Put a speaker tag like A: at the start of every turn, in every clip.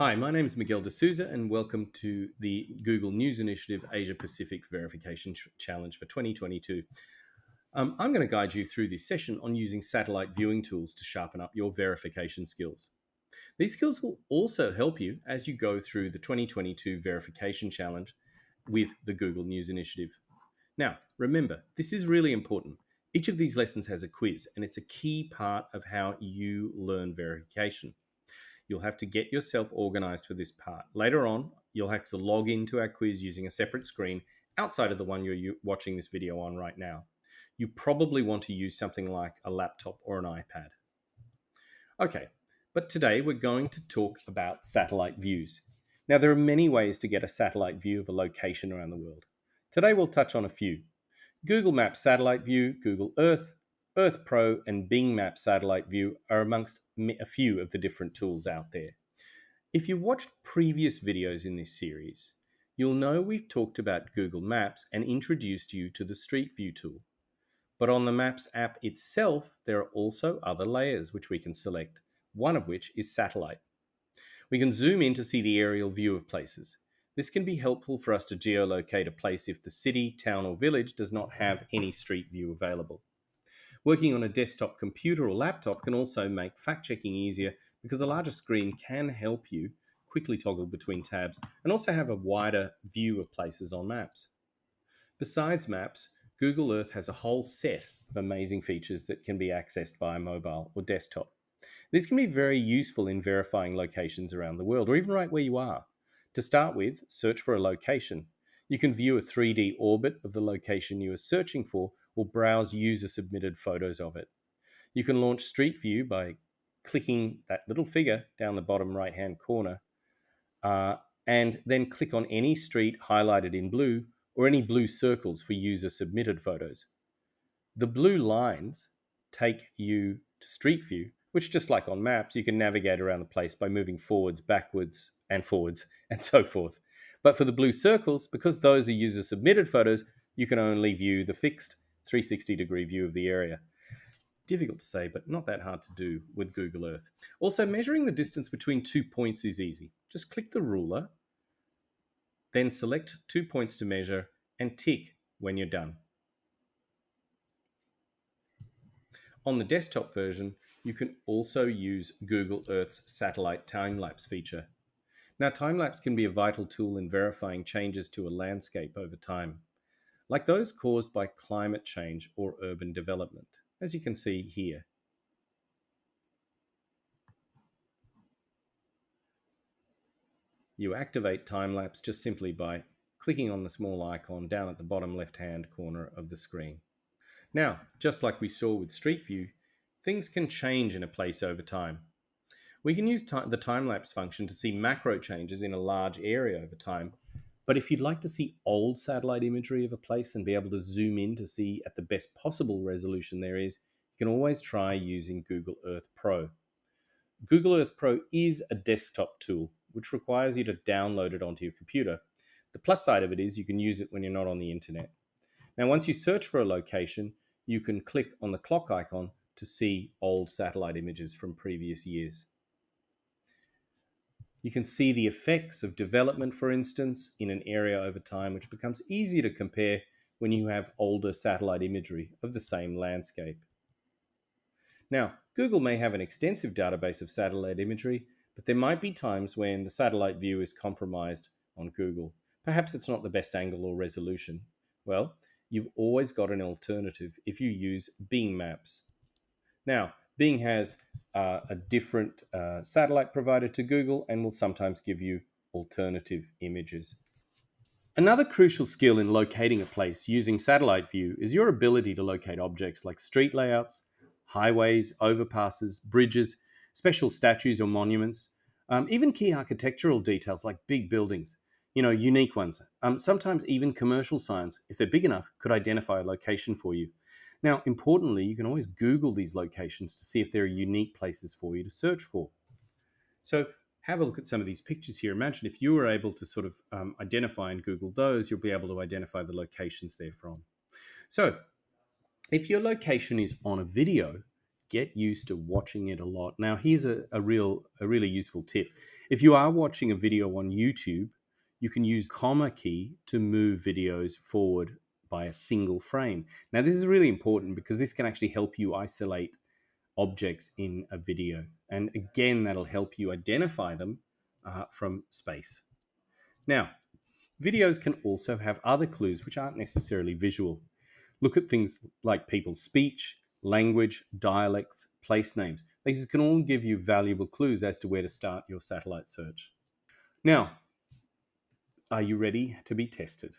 A: Hi, my name is Miguel D'Souza, and welcome to the Google News Initiative Asia Pacific Verification Challenge for 2022. I'm going to guide you through this session on using satellite viewing tools to sharpen up your verification skills. These skills will also help you as you go through the 2022 Verification Challenge with the Google News Initiative. Now, remember, this is really important. Each of these lessons has a quiz, and it's a key part of how you learn verification. You'll have to get yourself organized for this part. Later on, you'll have to log into our quiz using a separate screen outside of the one you're watching this video on right now. You probably want to use something like a laptop or an iPad. Okay, but today we're going to talk about satellite views. Now, there are many ways to get a satellite view of a location around the world. Today we'll touch on a few. Google Maps Satellite View, Google Earth, Earth Pro, and Bing Maps Satellite View are amongst a few of the different tools out there. If you watched previous videos in this series, you'll know we've talked about Google Maps and introduced you to the Street View tool. But on the Maps app itself, there are also other layers which we can select, one of which is satellite. We can zoom in to see the aerial view of places. This can be helpful for us to geolocate a place if the city, town, or village does not have any street view available. Working on a desktop computer or laptop can also make fact-checking easier because a larger screen can help you quickly toggle between tabs and also have a wider view of places on maps. Besides maps, Google Earth has a whole set of amazing features that can be accessed via mobile or desktop. This can be very useful in verifying locations around the world or even right where you are. To start with, search for a location. You can view a 3D orbit of the location you are searching for or browse user-submitted photos of it. You can launch Street View by clicking that little figure down the bottom right-hand corner and then click on any street highlighted in blue or any blue circles for user-submitted photos. The blue lines take you to Street View, which, just like on maps, you can navigate around the place by moving forwards, backwards, and forwards, and so forth. But for the blue circles, because those are user-submitted photos, you can only view the fixed 360-degree view of the area. Difficult to say, but not that hard to do with Google Earth. Also, measuring the distance between 2 points is easy. Just click the ruler, then select 2 points to measure, and tick when you're done. On the desktop version, you can also use Google Earth's satellite time-lapse feature. Now, time-lapse can be a vital tool in verifying changes to a landscape over time, like those caused by climate change or urban development, as you can see here. You activate time-lapse just simply by clicking on the small icon down at the bottom left-hand corner of the screen. Now, just like we saw with Street View, things can change in a place over time. We can use the time-lapse function to see macro changes in a large area over time. But if you'd like to see old satellite imagery of a place and be able to zoom in to see at the best possible resolution there is, you can always try using Google Earth Pro. Google Earth Pro is a desktop tool, which requires you to download it onto your computer. The plus side of it is you can use it when you're not on the internet. Now, once you search for a location, you can click on the clock icon to see old satellite images from previous years. You can see the effects of development, for instance, in an area over time, which becomes easier to compare when you have older satellite imagery of the same landscape. Now, Google may have an extensive database of satellite imagery, but there might be times when the satellite view is compromised on Google. Perhaps it's not the best angle or resolution. Well, you've always got an alternative if you use Bing Maps. Now, Bing has a different satellite provider to Google and will sometimes give you alternative images. Another crucial skill in locating a place using satellite view is your ability to locate objects like street layouts, highways, overpasses, bridges, special statues or monuments, even key architectural details like big buildings, unique ones. Sometimes even commercial signs, if they're big enough, could identify a location for you. Now, importantly, you can always Google these locations to see if there are unique places for you to search for. So have a look at some of these pictures here. Imagine if you were able to sort of identify and Google those, you'll be able to identify the locations they're from. So if your location is on a video, get used to watching it a lot. Now, here's a really useful tip. If you are watching a video on YouTube, you can use comma key to move videos forward by a single frame. Now, this is really important because this can actually help you isolate objects in a video. And again, that'll help you identify them from space. Now, videos can also have other clues which aren't necessarily visual. Look at things like people's speech, language, dialects, place names. These can all give you valuable clues as to where to start your satellite search. Now, are you ready to be tested?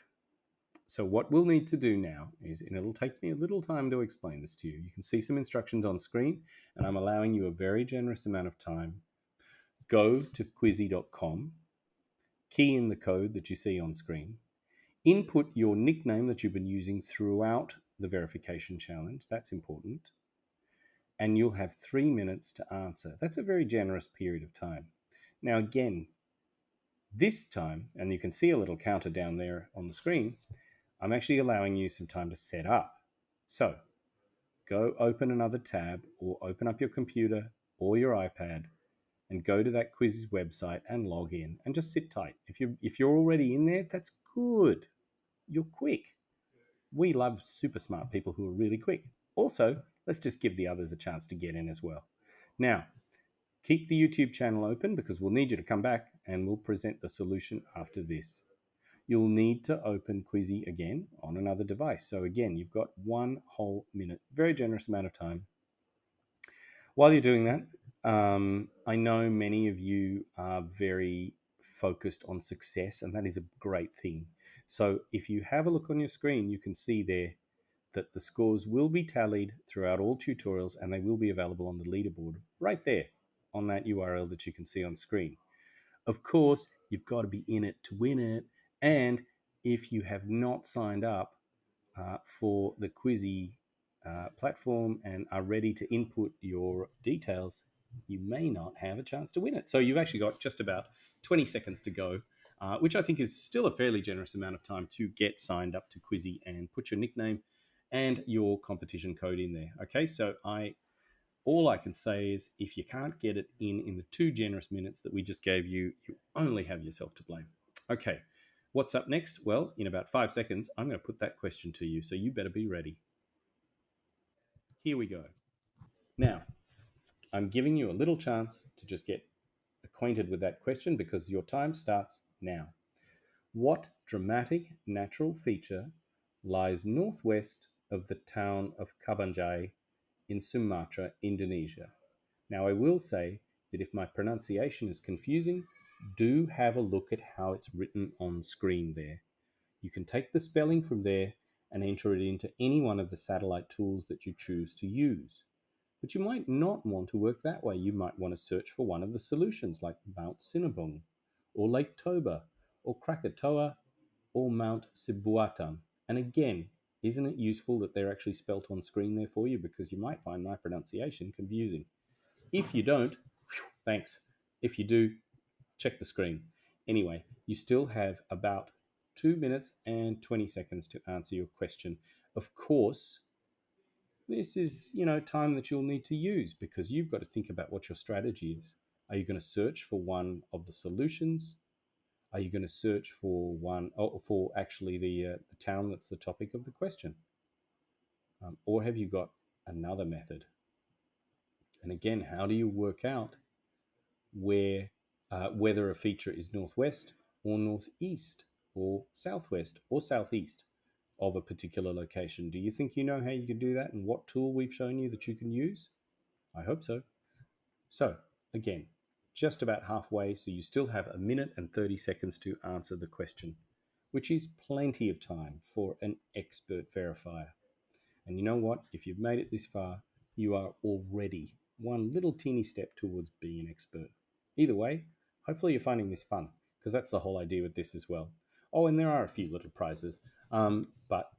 A: So what we'll need to do now is, and it'll take me a little time to explain this to you. You can see some instructions on screen, and I'm allowing you a very generous amount of time. Go to quizzy.com, key in the code that you see on screen, input your nickname that you've been using throughout the verification challenge. That's important. And you'll have 3 minutes to answer. That's a very generous period of time. Now, again, this time, and you can see a little counter down there on the screen, I'm actually allowing you some time to set up. So go open another tab or open up your computer or your iPad and go to that quiz website and log in and just sit tight. If you're already in there, that's good. You're quick. We love super smart people who are really quick. Also, let's just give the others a chance to get in as well. Now, keep the YouTube channel open because we'll need you to come back and we'll present the solution after this. You'll need to open Quizzy again on another device. So again, you've got 1 whole minute, very generous amount of time. While you're doing that, I know many of you are very focused on success, and that is a great thing. So if you have a look on your screen, you can see there that the scores will be tallied throughout all tutorials and they will be available on the leaderboard right there on that URL that you can see on screen. Of course, you've got to be in it to win it. And if you have not signed up for the Quizzy platform and are ready to input your details, you may not have a chance to win it. So you've actually got just about 20 seconds to go, which I think is still a fairly generous amount of time to get signed up to Quizzy and put your nickname and your competition code in there. Okay, so all I can say is if you can't get it in the 2 generous minutes that we just gave you, you only have yourself to blame. Okay, what's up next? Well, in about 5 seconds, I'm going to put that question to you, so you better be ready. Here we go. Now, I'm giving you a little chance to just get acquainted with that question because your time starts now. What dramatic natural feature lies northwest of the town of Kabanjai in Sumatra, Indonesia? Now, I will say that if my pronunciation is confusing, do have a look at how it's written on screen there. You can take the spelling from there and enter it into any one of the satellite tools that you choose to use. But you might not want to work that way. You might want to search for one of the solutions like Mount Sinabung, or Lake Toba, or Krakatoa, or Mount Sibuatan. And again, isn't it useful that they're actually spelt on screen there for you because you might find my pronunciation confusing. If you don't, thanks. If you do, check the screen. Anyway, you still have about 2 minutes and 20 seconds to answer your question. Of course, this is, time that you'll need to use because you've got to think about what your strategy is. Are you going to search for one of the solutions? Are you going to search for for actually the town that's the topic of the question? Or have you got another method? And again, how do you work out whether a feature is northwest or northeast or southwest or southeast of a particular location? Do you think you know how you can do that and what tool we've shown you that you can use? I hope so. So, again, just about halfway, so you still have 1 minute and 30 seconds to answer the question, which is plenty of time for an expert verifier. And you know what? If you've made it this far, you are already one little teeny step towards being an expert. Either way, hopefully you're finding this fun, because that's the whole idea with this as well. Oh, and there are a few little prizes, but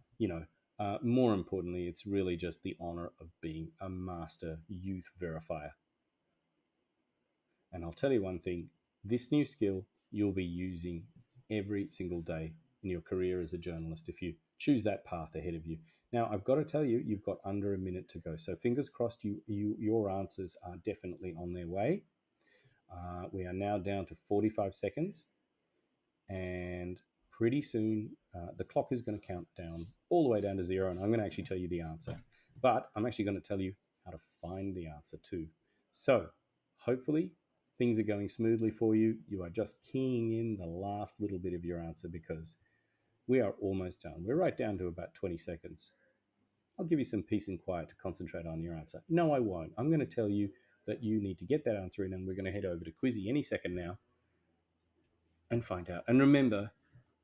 A: more importantly, it's really just the honor of being a master youth verifier. And I'll tell you one thing, this new skill you'll be using every single day in your career as a journalist if you choose that path ahead of you. Now, I've got to tell you, you've got under a minute to go. So fingers crossed your answers are definitely on their way. We are now down to 45 seconds. And pretty soon, the clock is going to count down all the way down to zero. And I'm going to actually tell you the answer. But I'm actually going to tell you how to find the answer too. So hopefully things are going smoothly for you. You are just keying in the last little bit of your answer because we are almost done. We're right down to about 20 seconds. I'll give you some peace and quiet to concentrate on your answer. No, I won't. I'm going to tell you that you need to get that answer in, and we're going to head over to Quizzy any second now and find out. And remember,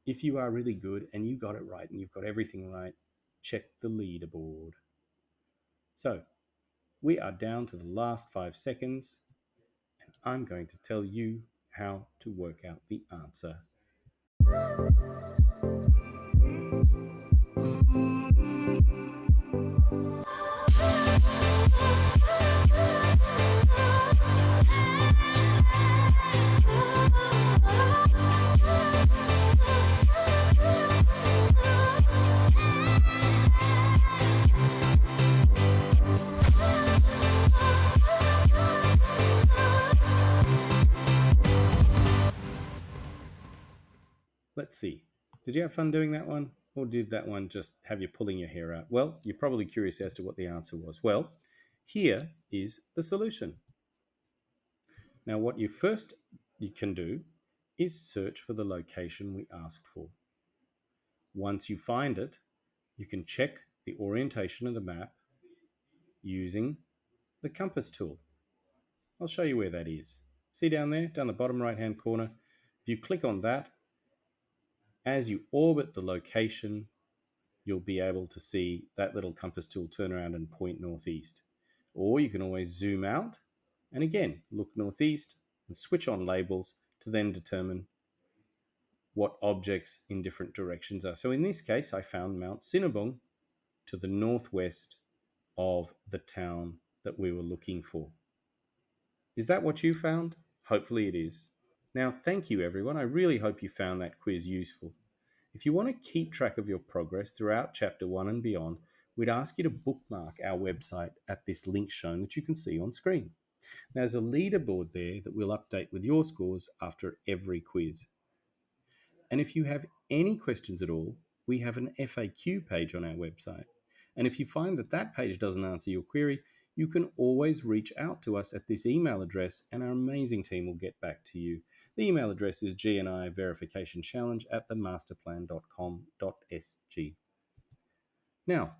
A: if you are really good and you got it right and you've got everything right, check the leaderboard. So we are down to the last 5 seconds, and I'm going to tell you how to work out the answer. Let's see. Did you have fun doing that one? Or did that one just have you pulling your hair out? Well, you're probably curious as to what the answer was. Well, here is the solution. Now, what you can do is search for the location we asked for. Once you find it, you can check the orientation of the map using the compass tool. I'll show you where that is. See down there, down the bottom right-hand corner? If you click on that, as you orbit the location, you'll be able to see that little compass tool turn around and point northeast. Or you can always zoom out and again, look northeast and switch on labels to then determine what objects in different directions are. So in this case, I found Mount Cinnabung to the northwest of the town that we were looking for. Is that what you found? Hopefully it is. Now, thank you, everyone. I really hope you found that quiz useful. If you want to keep track of your progress throughout Chapter 1 and beyond, we'd ask you to bookmark our website at this link shown that you can see on screen. There's a leaderboard there that we'll update with your scores after every quiz. And if you have any questions at all, we have an FAQ page on our website. And if you find that that page doesn't answer your query, you can always reach out to us at this email address and our amazing team will get back to you. The email address is gniverificationchallenge@themasterplan.com.sg. Now,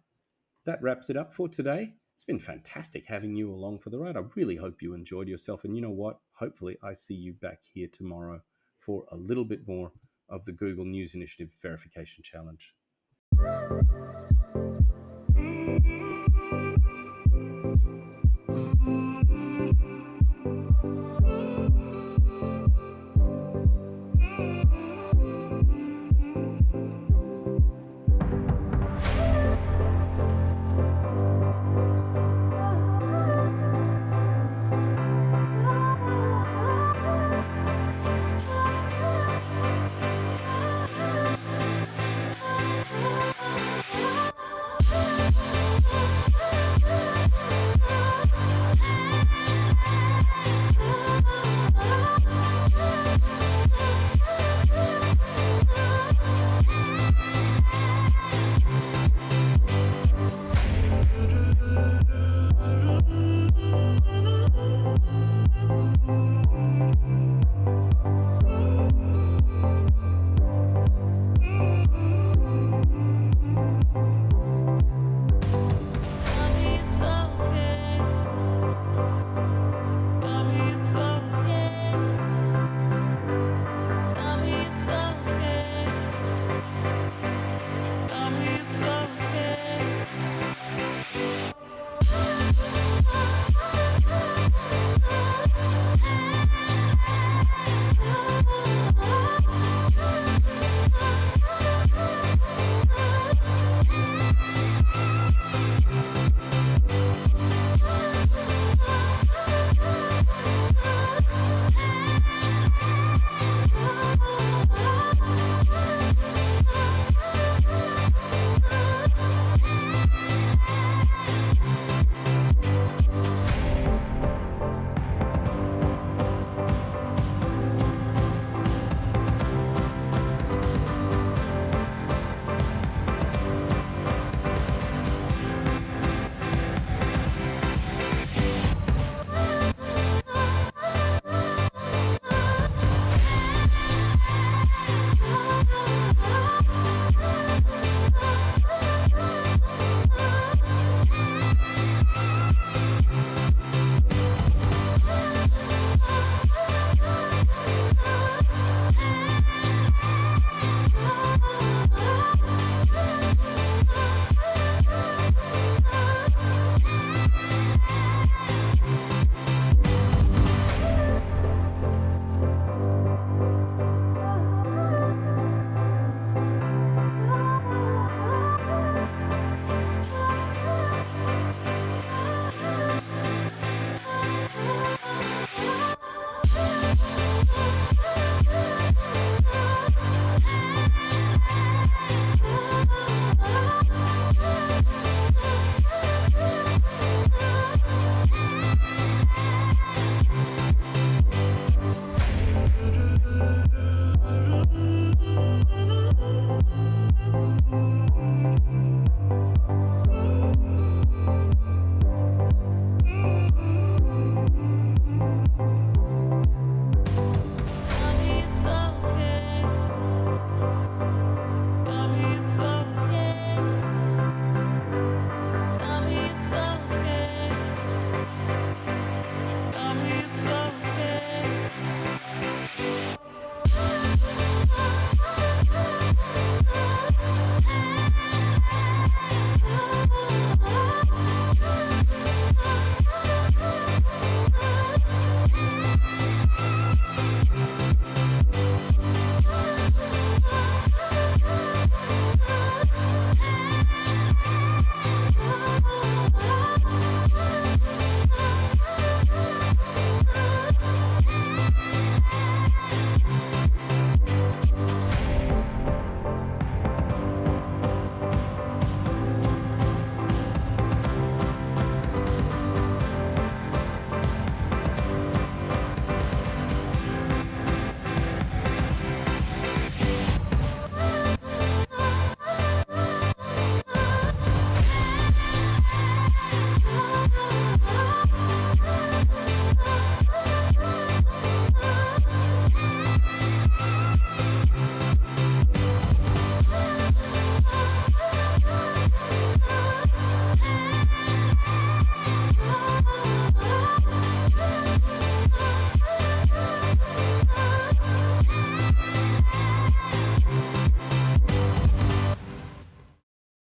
A: that wraps it up for today. It's been fantastic having you along for the ride. I really hope you enjoyed yourself. And you know what? Hopefully I see you back here tomorrow for a little bit more of the Google News Initiative Verification Challenge.